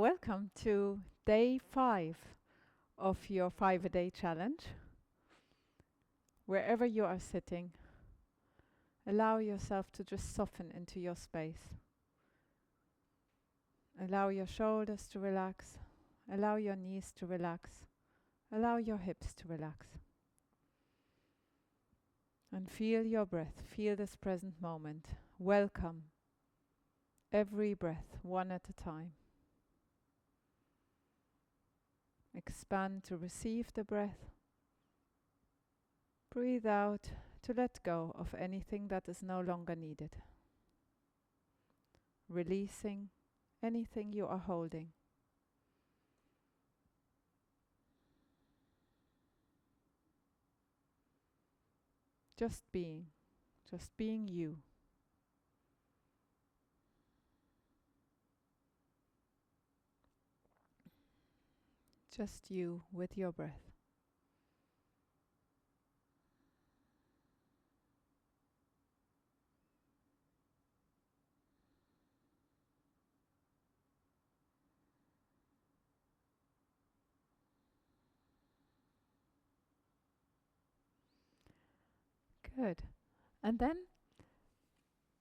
Welcome to day 5 of your 5-a-day challenge. Wherever you are sitting, allow yourself to just soften into your space. Allow your shoulders to relax. Allow your knees to relax. Allow your hips to relax. And feel your breath. Feel this present moment. Welcome every breath, one at a time. Expand to receive the breath. Breathe out to let go of anything that is no longer needed. Releasing anything you are holding. Just being you. Just you with your breath. Good. And then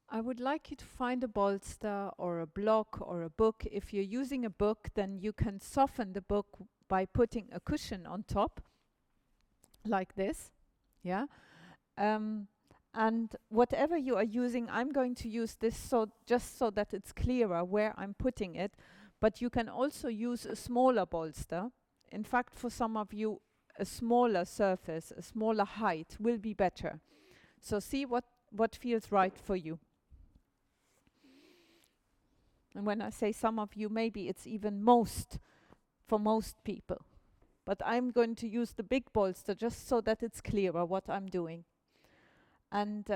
I would like you to find a bolster or a block or a book. If you're using a book, then you can soften the book by putting a cushion on top, like this. Yeah. And whatever you are using, I'm going to use this just so that it's clearer where I'm putting it. But you can also use a smaller bolster. In fact, for some of you, a smaller surface, a smaller height will be better. So see what feels right for you. And when I say some of you, maybe it's even for most people. But I'm going to use the big bolster just so that it's clearer what I'm doing. And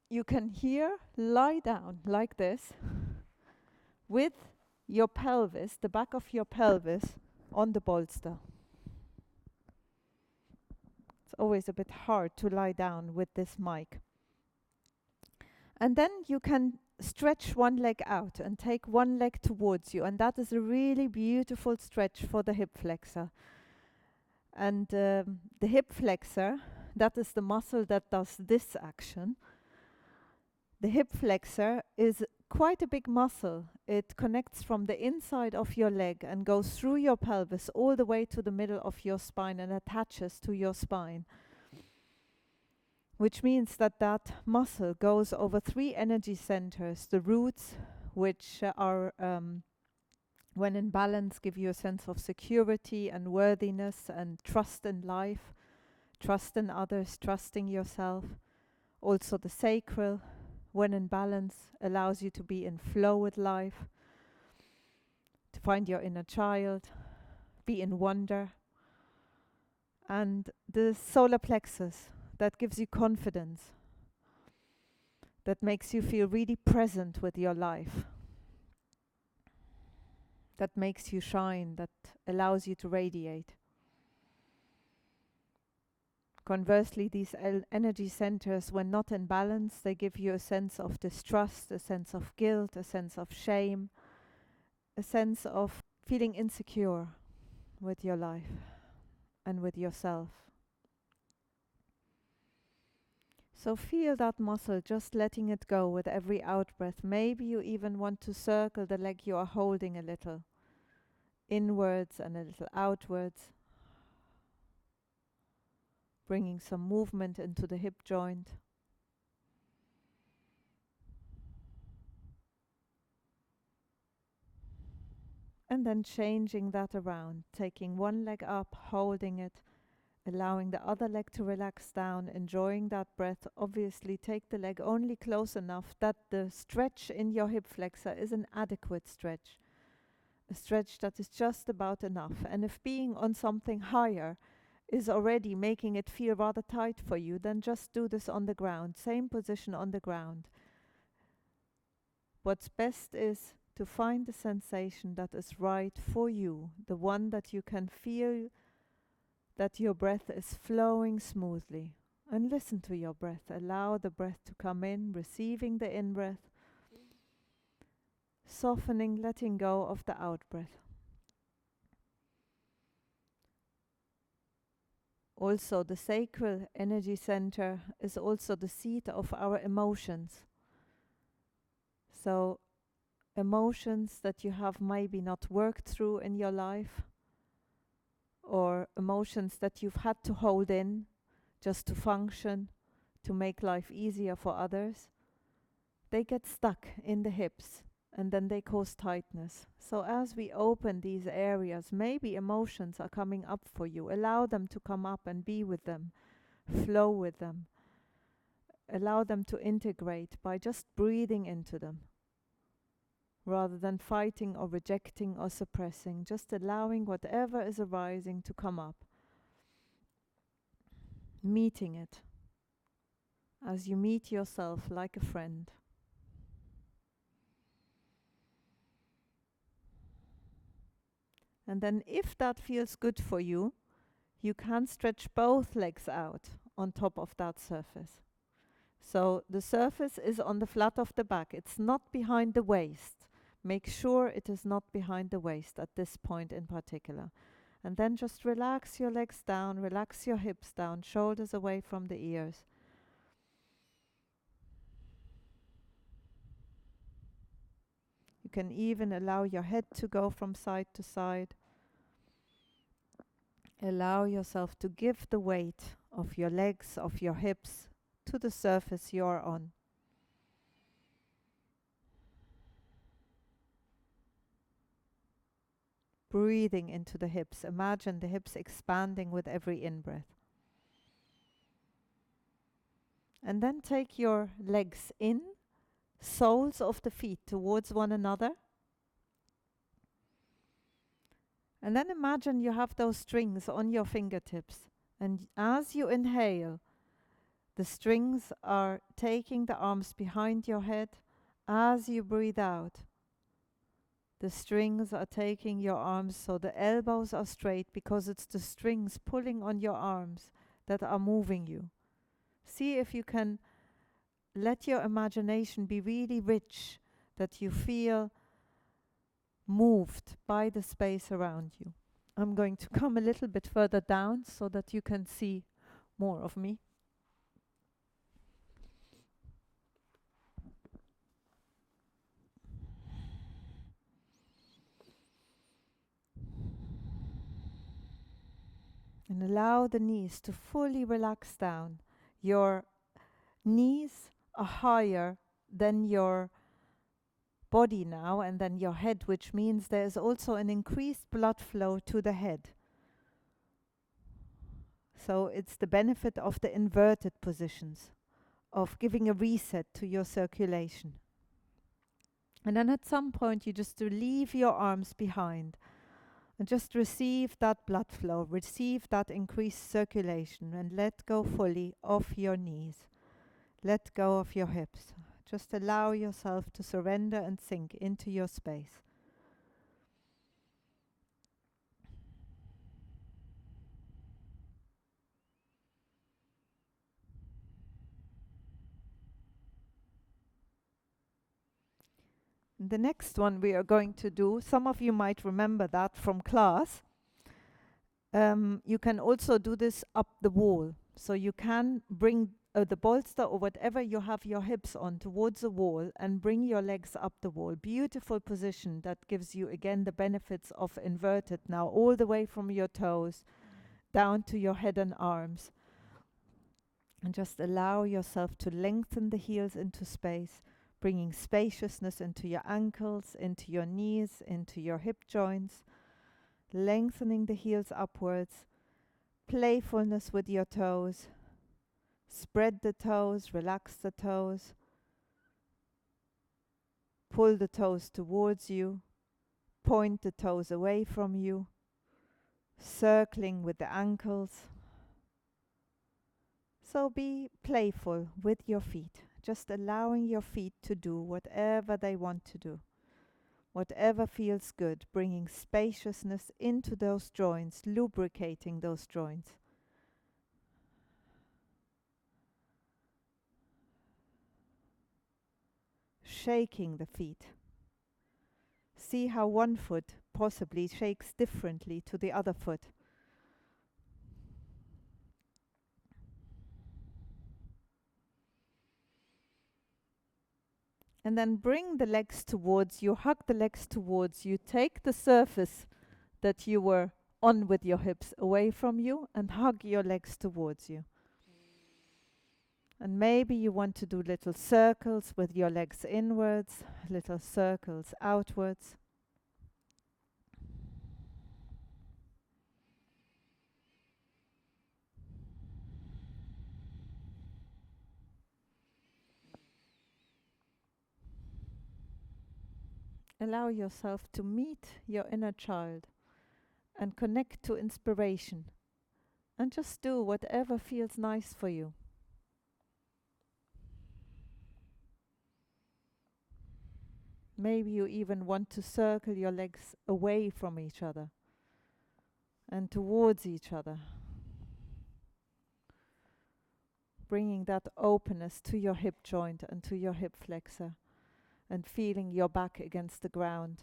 you can here lie down like this with your pelvis, the back of your pelvis, on the bolster. It's always a bit hard to lie down with this mic. And then you can stretch one leg out and take one leg towards you, and that is a really beautiful stretch for the hip flexor. And the hip flexor, that is the muscle that does this action. The hip flexor is quite a big muscle. It connects from the inside of your leg and goes through your pelvis all the way to the middle of your spine and attaches to your spine. Which means that muscle goes over 3 energy centers. The roots, which are, when in balance, give you a sense of security and worthiness and trust in life, trust in others, trusting yourself. Also the sacral, when in balance, allows you to be in flow with life, to find your inner child, be in wonder. And the solar plexus, that gives you confidence, that makes you feel really present with your life, that makes you shine, that allows you to radiate. Conversely, these energy centers, when not in balance, they give you a sense of distrust, a sense of guilt, a sense of shame, a sense of feeling insecure with your life and with yourself. So feel that muscle, just letting it go with every out-breath. Maybe you even want to circle the leg you are holding a little inwards and a little outwards, bringing some movement into the hip joint. And then changing that around, taking one leg up, holding it, allowing the other leg to relax down, enjoying that breath. Obviously, take the leg only close enough that the stretch in your hip flexor is an adequate stretch. A stretch that is just about enough. And if being on something higher is already making it feel rather tight for you, then just do this on the ground. Same position on the ground. What's best is to find the sensation that is right for you, the one that you can feel that your breath is flowing smoothly. And listen to your breath. Allow the breath to come in, receiving the in-breath, Softening, letting go of the out-breath. Also, the sacral energy center is also the seat of our emotions. So, emotions that you have maybe not worked through in your life, or emotions that you've had to hold in just to function, to make life easier for others, they get stuck in the hips and then they cause tightness. So as we open these areas, maybe emotions are coming up for you. Allow them to come up and be with them, flow with them. Allow them to integrate by just breathing into them, rather than fighting or rejecting or suppressing, just allowing whatever is arising to come up. Meeting it as you meet yourself like a friend. And then if that feels good for you, you can stretch both legs out on top of that surface. So the surface is on the flat of the back. It's not behind the waist. Make sure it is not behind the waist at this point in particular. And then just relax your legs down, relax your hips down, shoulders away from the ears. You can even allow your head to go from side to side. Allow yourself to give the weight of your legs, of your hips, to the surface you're on. Breathing into the hips. Imagine the hips expanding with every in-breath. And then take your legs in, soles of the feet towards one another. And then imagine you have those strings on your fingertips. And as you inhale, the strings are taking the arms behind your head. As you breathe out, the strings are taking your arms, so the elbows are straight because it's the strings pulling on your arms that are moving you. See if you can let your imagination be really rich, that you feel moved by the space around you. I'm going to come a little bit further down so that you can see more of me. And allow the knees to fully relax down. Your knees are higher than your body now and then your head, which means there is also an increased blood flow to the head. So it's the benefit of the inverted positions, of giving a reset to your circulation. And then at some point you just leave your arms behind and just receive that blood flow, receive that increased circulation, and let go fully of your knees. Let go of your hips. Just allow yourself to surrender and sink into your space. The next one we are going to do, some of you might remember that from class. You can also do this up the wall. So you can bring the bolster or whatever you have your hips on towards the wall and bring your legs up the wall. Beautiful position that gives you again the benefits of inverted now, all the way from your toes down to your head and arms. And just allow yourself to lengthen the heels into space, bringing spaciousness into your ankles, into your knees, into your hip joints, lengthening the heels upwards, playfulness with your toes. Spread the toes, relax the toes, pull the toes towards you, point the toes away from you, circling with the ankles. So be playful with your feet, just allowing your feet to do whatever they want to do, whatever feels good, bringing spaciousness into those joints, lubricating those joints. Shaking the feet. see how one foot possibly shakes differently to the other foot. And then bring the legs towards you, hug the legs towards you, take the surface that you were on with your hips away from you and hug your legs towards you. And maybe you want to do little circles with your legs inwards, little circles outwards. Allow yourself to meet your inner child and connect to inspiration. And just do whatever feels nice for you. Maybe you even want to circle your legs away from each other and towards each other. Bringing that openness to your hip joint and to your hip flexor and feeling your back against the ground.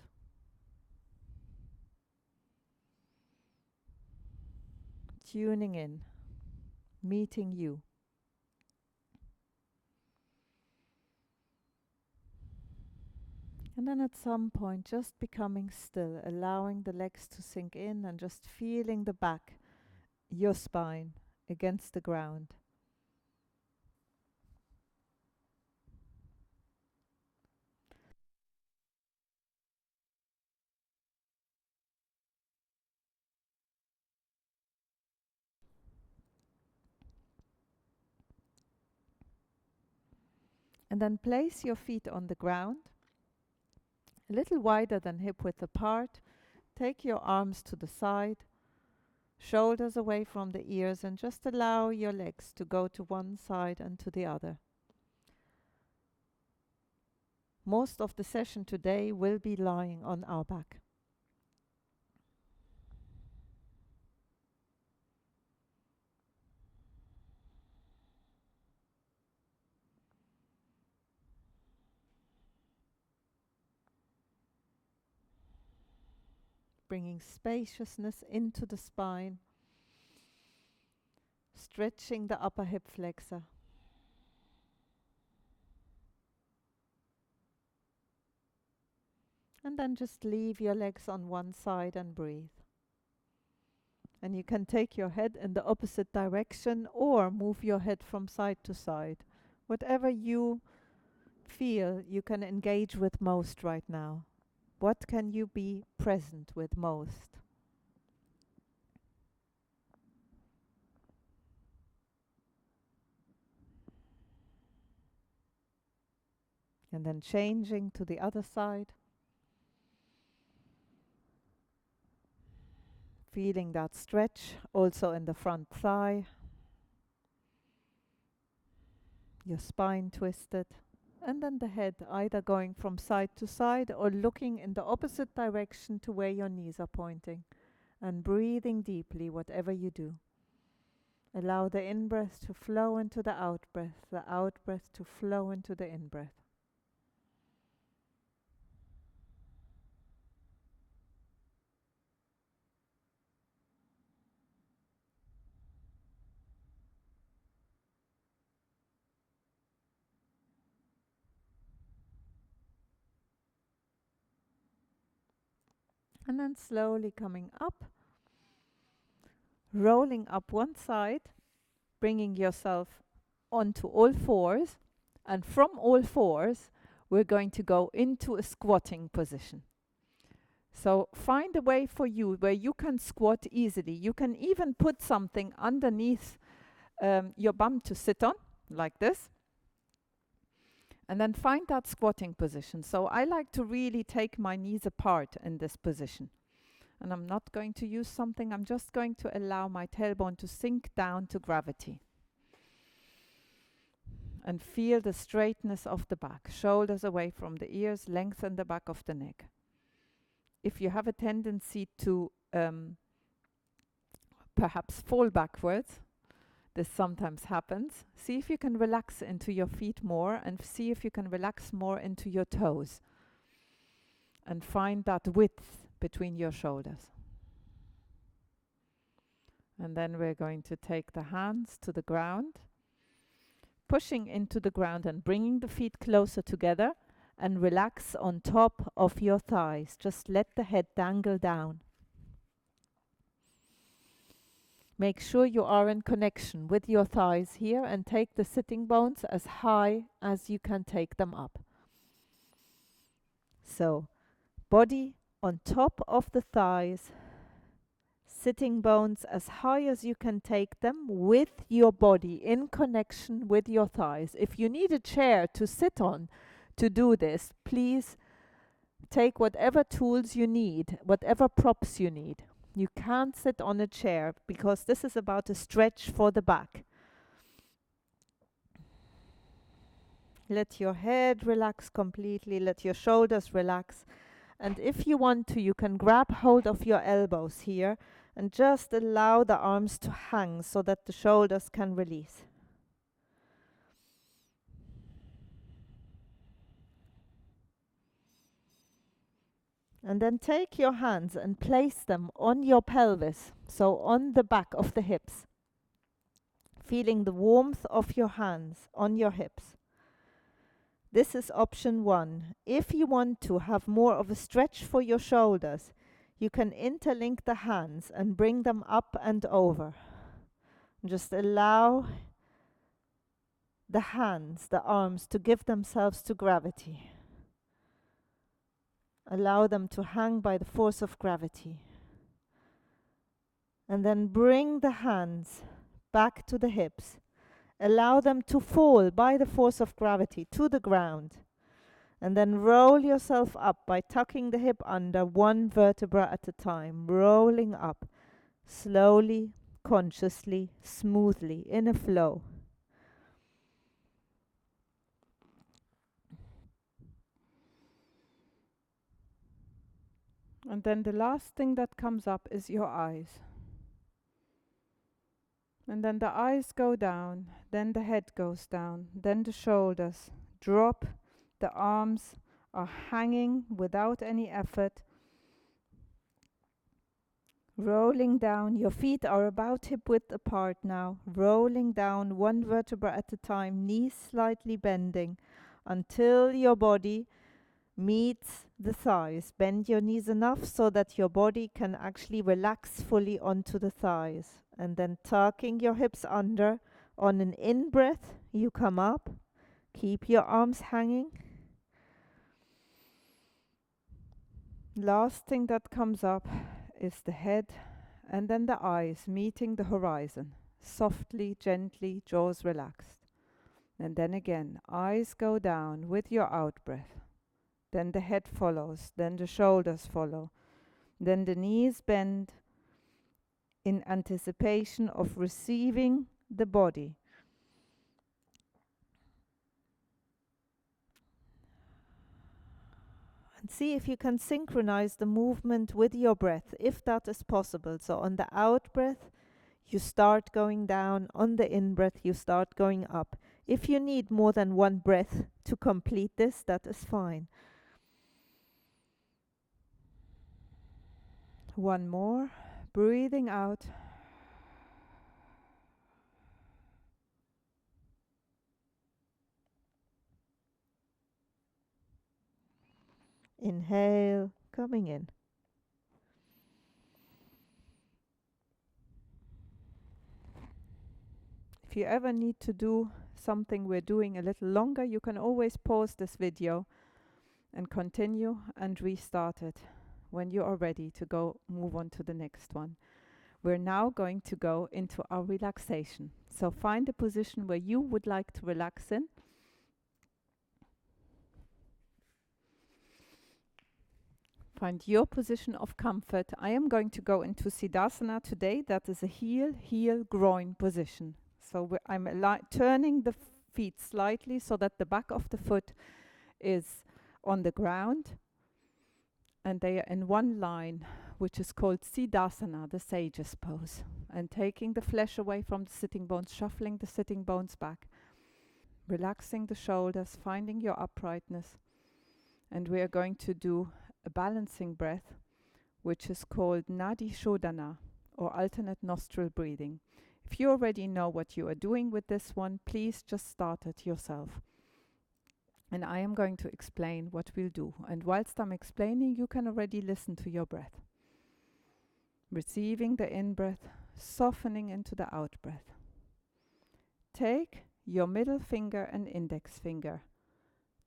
Tuning in, meeting you. And then at some point, just becoming still, allowing the legs to sink in and just feeling the back, your spine, against the ground. And then place your feet on the ground, a little wider than hip width apart. Take your arms to the side, shoulders away from the ears, and just allow your legs to go to one side and to the other. Most of the session today will be lying on our back. Bringing spaciousness into the spine, stretching the upper hip flexor. And then just leave your legs on one side and breathe. And you can take your head in the opposite direction or move your head from side to side. Whatever you feel you can engage with most right now. What can you be present with most? And then changing to the other side. Feeling that stretch also in the front thigh. Your spine twisted. And then the head either going from side to side or looking in the opposite direction to where your knees are pointing. And breathing deeply, whatever you do. Allow the in-breath to flow into the out-breath, the out-breath to flow into the in-breath. And then slowly coming up, rolling up one side, bringing yourself onto all fours, and from all fours, we're going to go into a squatting position. So find a way for you where you can squat easily. You can even put something underneath your bum to sit on, like this. And then find that squatting position. So I like to really take my knees apart in this position. And I'm not going to use something, I'm just going to allow my tailbone to sink down to gravity. And feel the straightness of the back, shoulders away from the ears, lengthen the back of the neck. If you have a tendency to perhaps fall backwards, this sometimes happens, see if you can relax into your feet more and see if you can relax more into your toes. and find that width between your shoulders. And then we're going to take the hands to the ground, pushing into the ground and bringing the feet closer together, and relax on top of your thighs. Just let the head dangle down. Make sure you are in connection with your thighs here, and take the sitting bones as high as you can take them up. So, body on top of the thighs, sitting bones as high as you can take them, with your body in connection with your thighs. If you need a chair to sit on to do this, please take whatever tools you need, whatever props you need. You can't sit on a chair because this is about a stretch for the back. Let your head relax completely, let your shoulders relax. And if you want to, you can grab hold of your elbows here and just allow the arms to hang so that the shoulders can release. And then take your hands and place them on your pelvis, so on the back of the hips, feeling the warmth of your hands on your hips. This is option 1. If you want to have more of a stretch for your shoulders, you can interlink the hands and bring them up and over. Just allow the hands, the arms, to give themselves to gravity. Allow them to hang by the force of gravity. And then bring the hands back to the hips. Allow them to fall by the force of gravity to the ground. And then roll yourself up by tucking the hip under, one vertebra at a time, rolling up slowly, consciously, smoothly, in a flow. And then the last thing that comes up is your eyes. And then the eyes go down, then the head goes down, then the shoulders drop, the arms are hanging without any effort, rolling down. Your feet are about hip width apart now, rolling down one vertebra at a time, knees slightly bending, until your body meets the thighs. Bend your knees enough so that your body can actually relax fully onto the thighs. And then tucking your hips under. On an in-breath, you come up. Keep your arms hanging. Last thing that comes up is the head and then the eyes meeting the horizon. Softly, gently, jaws relaxed. And then again, eyes go down with your out-breath. Then the head follows, then the shoulders follow. Then the knees bend in anticipation of receiving the body. And see if you can synchronize the movement with your breath, if that is possible. So on the out-breath, you start going down. On the in-breath, you start going up. If you need more than one breath to complete this, that is fine. One more. Breathing out. Inhale, coming in. If you ever need to do something we're doing a little longer, you can always pause this video and continue and restart it when you are ready to go move on to the next one. We're now going to go into our relaxation. So find a position where you would like to relax in. Find your position of comfort. I am going to go into Siddhasana today. That is a heel, groin position. So I'm turning the feet slightly so that the back of the foot is on the ground and they are in one line, which is called Siddhasana, the sage's pose. And taking the flesh away from the sitting bones, shuffling the sitting bones back, relaxing the shoulders, finding your uprightness. And we are going to do a balancing breath, which is called Nadi Shodhana, or alternate nostril breathing. If you already know what you are doing with this one, please just start it yourself. And I am going to explain what we'll do. And whilst I'm explaining, you can already listen to your breath. Receiving the in-breath, softening into the out-breath. Take your middle finger and index finger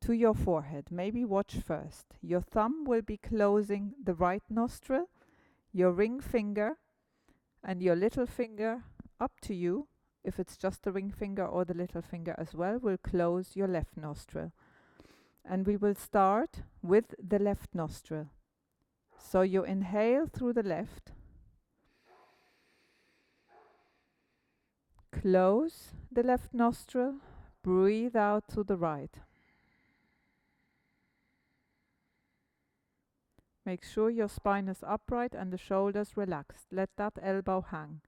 to your forehead. Maybe watch first. Your thumb will be closing the right nostril, your ring finger and your little finger, up to you, if it's just the ring finger or the little finger as well, will close your left nostril. And we will start with the left nostril. So you inhale through the left, close the left nostril, breathe out through the right. Make sure your spine is upright and the shoulders relaxed. Let that elbow hang.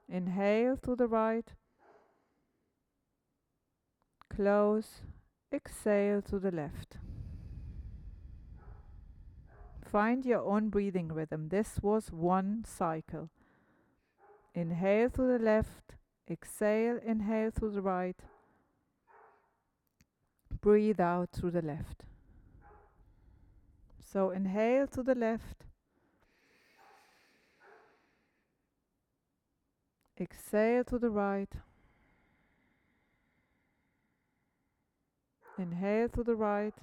Inhale through the right, close, exhale to the left. Find your own breathing rhythm. This was one cycle. Inhale through the left, exhale, inhale through the right, breathe out through the left. So inhale to the left, exhale to the right, inhale to the right,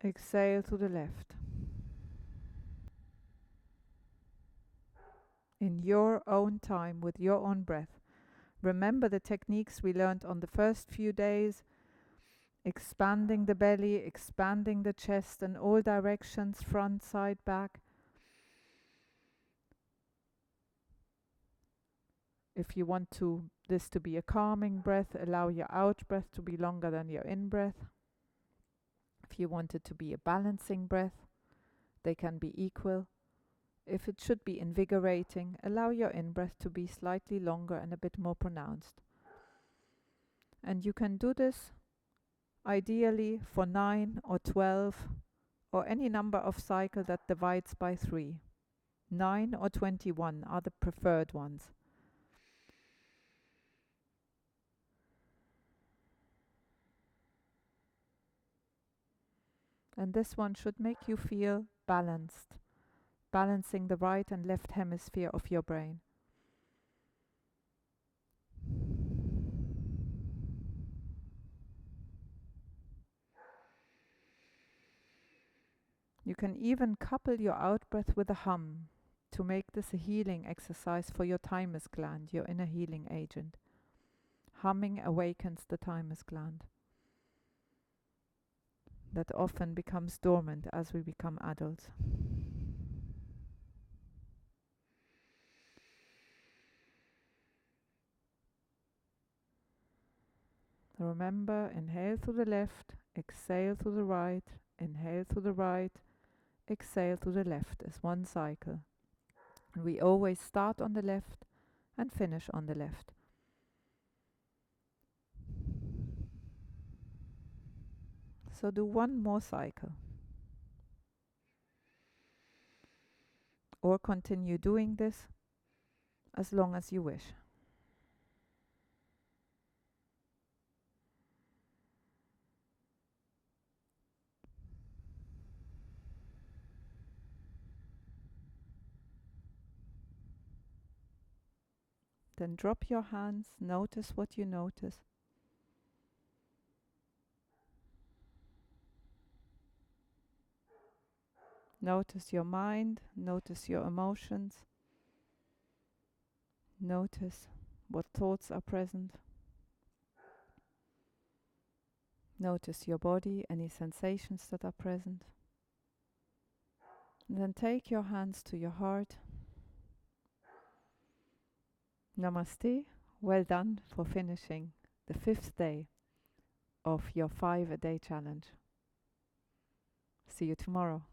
exhale to the left. In your own time, with your own breath. Remember the techniques we learned on the first few days, expanding the belly, expanding the chest in all directions, front, side, back. If you want this to be a calming breath, allow your out breath to be longer than your in breath. If you want it to be a balancing breath, they can be equal. If it should be invigorating, allow your in-breath to be slightly longer and a bit more pronounced. And you can do this ideally for 9 or 12 or any number of cycles that divides by 3. 9 or 21 are the preferred ones. And this one should make you feel balanced. Balancing the right and left hemisphere of your brain. You can even couple your out-breath with a hum to make this a healing exercise for your thymus gland, your inner healing agent. Humming awakens the thymus gland that often becomes dormant as we become adults. Remember, inhale to the left, exhale to the right, inhale to the right, exhale to the left as one cycle. And we always start on the left and finish on the left. So do one more cycle. Or continue doing this as long as you wish. Then drop your hands, notice what you notice. Notice your mind, notice your emotions. Notice what thoughts are present. Notice your body, any sensations that are present. And then take your hands to your heart. Namaste. Well done for finishing the 5th day of your 5-a-day challenge. See you tomorrow.